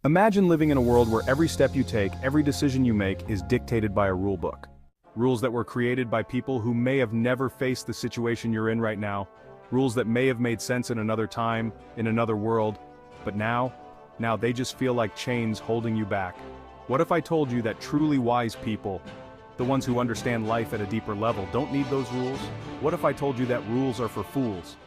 Imagine living in a world where every step you take, every decision you make is dictated by a rulebook. Rules that were created by people who may have never faced the situation you're in right now. Rules that may have made sense in another time, in another world. But now they just feel like chains holding you back. What if I told you that truly wise people, the ones who understand life at a deeper level, don't need those rules? What if I told you that rules are for fools?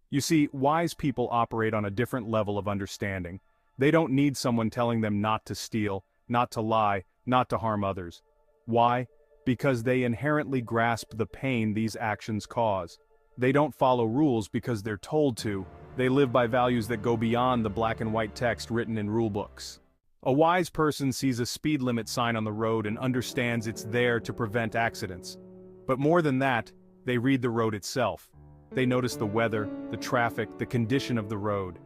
You see, wise people operate on a different level of understanding. They don't need someone telling them not to steal, not to lie, not to harm others. Why? Because they inherently grasp the pain these actions cause. They don't follow rules because they're told to. They live by values that go beyond the black and white text written in rulebooks. A wise person sees a speed limit sign on the road and understands it's there to prevent accidents. But more than that, they read the road itself. They notice the weather, the traffic, the condition of the road.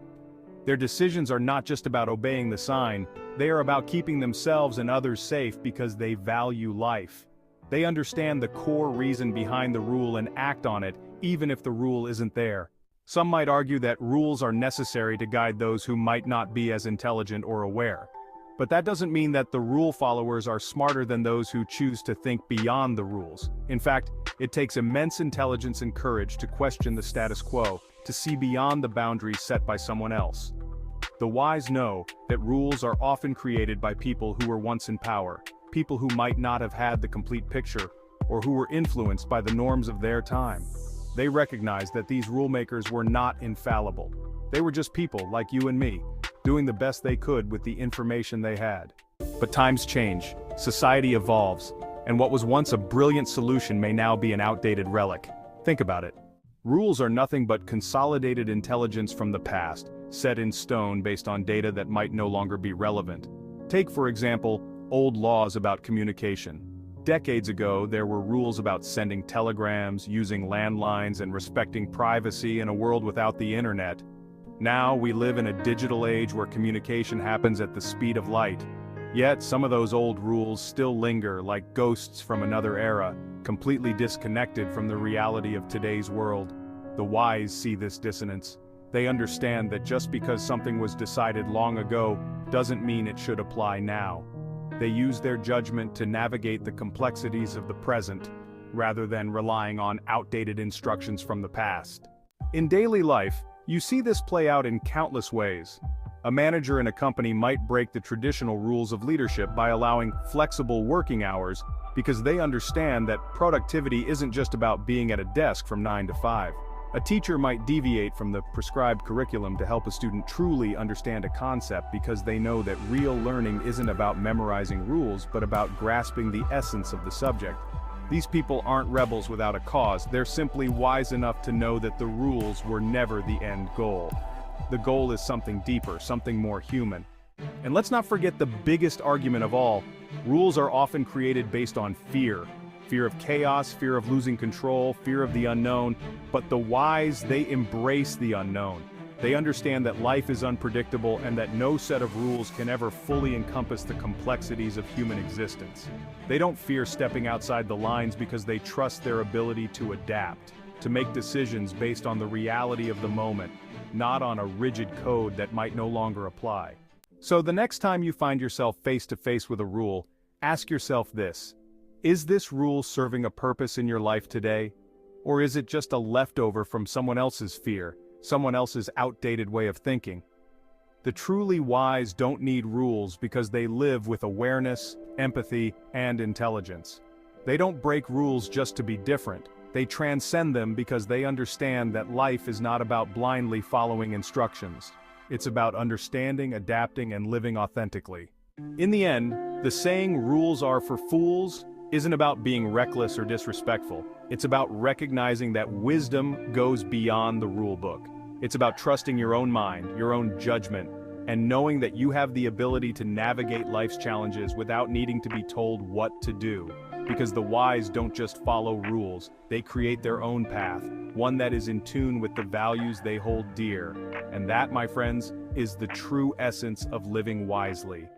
Their decisions are not just about obeying the sign, they are about keeping themselves and others safe because they value life. They understand the core reason behind the rule and act on it, even if the rule isn't there. Some might argue that rules are necessary to guide those who might not be as intelligent or aware. But that doesn't mean that the rule followers are smarter than those who choose to think beyond the rules. In fact, it takes immense intelligence and courage to question the status quo, to see beyond the boundaries set by someone else. The wise know that rules are often created by people who were once in power, people who might not have had the complete picture, or who were influenced by the norms of their time. They recognize that these rulemakers were not infallible. They were just people like you and me, doing the best they could with the information they had. But times change, society evolves, and what was once a brilliant solution may now be an outdated relic. Think about it. Rules are nothing but consolidated intelligence from the past, set in stone based on data that might no longer be relevant. Take, for example, old laws about communication. Decades ago, there were rules about sending telegrams, using landlines, and respecting privacy in a world without the internet. Now, we live in a digital age where communication happens at the speed of light. Yet, some of those old rules still linger like ghosts from another era, completely disconnected from the reality of today's world. The wise see this dissonance. They understand that just because something was decided long ago doesn't mean it should apply now. They use their judgment to navigate the complexities of the present, rather than relying on outdated instructions from the past. In daily life, you see this play out in countless ways. A manager in a company might break the traditional rules of leadership by allowing flexible working hours because they understand that productivity isn't just about being at a desk from 9 to 5. A teacher might deviate from the prescribed curriculum to help a student truly understand a concept because they know that real learning isn't about memorizing rules but about grasping the essence of the subject. These people aren't rebels without a cause, they're simply wise enough to know that the rules were never the end goal. The goal is something deeper, something more human. And let's not forget the biggest argument of all. Rules are often created based on fear. Fear of chaos, fear of losing control, fear of the unknown. But the wise, they embrace the unknown. They understand that life is unpredictable and that no set of rules can ever fully encompass the complexities of human existence. They don't fear stepping outside the lines because they trust their ability to adapt, to make decisions based on the reality of the moment, not on a rigid code that might no longer apply. So the next time you find yourself face to face with a rule, ask yourself this: is this rule serving a purpose in your life today? Or is it just a leftover from someone else's fear, someone else's outdated way of thinking? The truly wise don't need rules because they live with awareness, empathy, and intelligence. They don't break rules just to be different. They transcend them because they understand that life is not about blindly following instructions. It's about understanding, adapting, and living authentically. In the end, the saying "rules are for fools" isn't about being reckless or disrespectful. It's about recognizing that wisdom goes beyond the rule book. It's about trusting your own mind, your own judgment, and knowing that you have the ability to navigate life's challenges without needing to be told what to do. Because the wise don't just follow rules, they create their own path, one that is in tune with the values they hold dear. And that, my friends, is the true essence of living wisely.